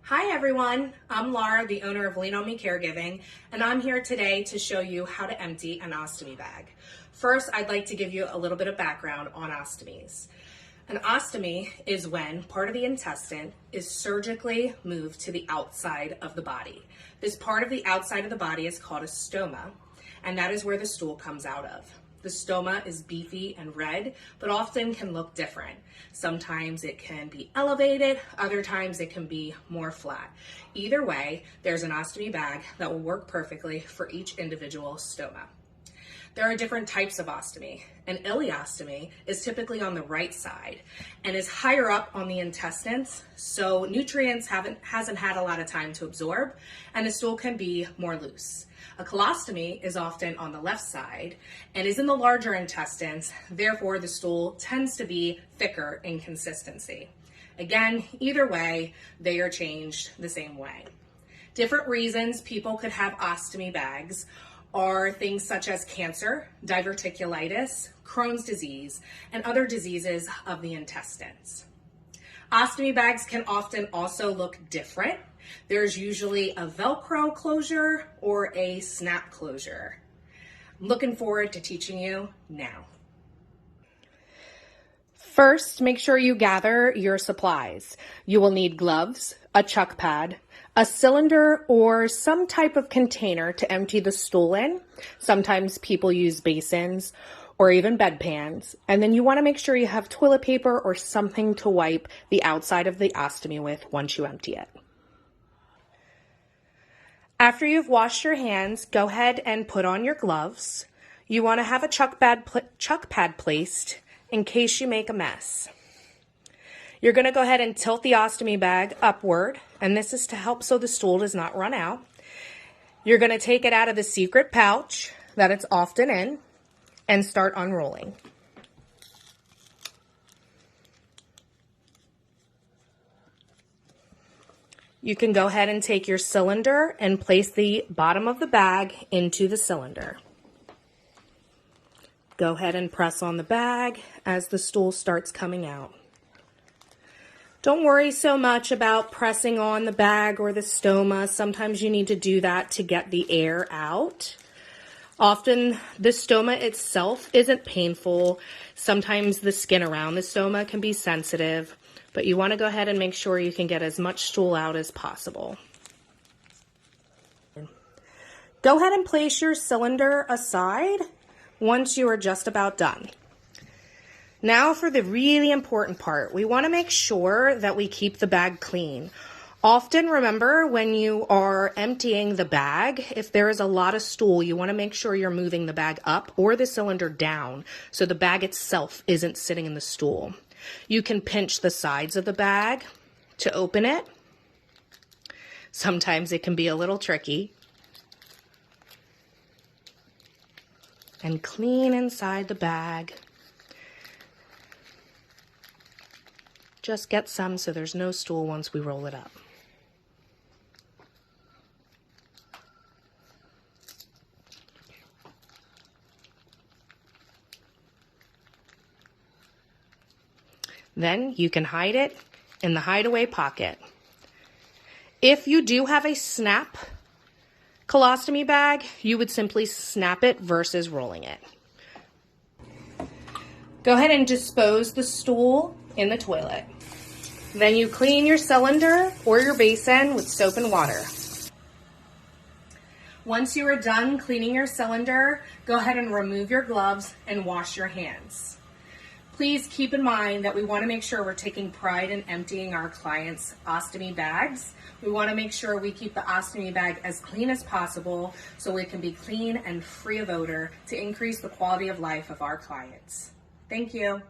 Hi everyone, I'm Laura, the owner of Lean On Me Caregiving, and I'm here today to show you how to empty an ostomy bag. First, I'd like to give you a little bit of background on ostomies. An ostomy is when part of the intestine is surgically moved to the outside of the body. This part of the outside of the body is called a stoma, and that is where the stool comes out of. The stoma is beefy and red, but often can look different. Sometimes it can be elevated, other times it can be more flat. Either way, there's an ostomy bag that will work perfectly for each individual stoma. There are different types of ostomy. An ileostomy is typically on the right side and is higher up on the intestines, so nutrients hasn't had a lot of time to absorb, and the stool can be more loose. A colostomy is often on the left side and is in the larger intestines, therefore the stool tends to be thicker in consistency. Again, either way, they are changed the same way. Different reasons people could have ostomy bags are things such as cancer, diverticulitis, Crohn's disease, and other diseases of the intestines. Ostomy bags can often also look different. There's usually a Velcro closure or a snap closure. I'm looking forward to teaching you now. First, make sure you gather your supplies. You will need gloves, a chuck pad, a cylinder or some type of container to empty the stool in. Sometimes people use basins or even bedpans. And then you want to make sure you have toilet paper or something to wipe the outside of the ostomy with once you empty it. After you've washed your hands, go ahead and put on your gloves. You want to have a chuck pad placed in case you make a mess. You're going to go ahead and tilt the ostomy bag upward, and this is to help so the stool does not run out. You're going to take it out of the secret pouch that it's often in and start unrolling. You can go ahead and take your cylinder and place the bottom of the bag into the cylinder. Go ahead and press on the bag as the stool starts coming out. Don't worry so much about pressing on the bag or the stoma. Sometimes you need to do that to get the air out. Often the stoma itself isn't painful. Sometimes the skin around the stoma can be sensitive, but you want to go ahead and make sure you can get as much stool out as possible. Go ahead and place your cylinder aside once you are just about done. Now for the really important part, we want to make sure that we keep the bag clean. Often, remember, when you are emptying the bag, if there is a lot of stool, you want to make sure you're moving the bag up or the cylinder down so the bag itself isn't sitting in the stool. You can pinch the sides of the bag to open it. Sometimes it can be a little tricky. And clean inside the bag. Just get some so there's no stool once we roll it up. Then you can hide it in the hideaway pocket. If you do have a snap colostomy bag, you would simply snap it versus rolling it. Go ahead and dispose the stool in the toilet. Then you clean your cylinder or your basin with soap and water. Once you are done cleaning your cylinder, go ahead and remove your gloves and wash your hands. Please keep in mind that we want to make sure we're taking pride in emptying our clients' ostomy bags. We want to make sure we keep the ostomy bag as clean as possible so it can be clean and free of odor to increase the quality of life of our clients. Thank you.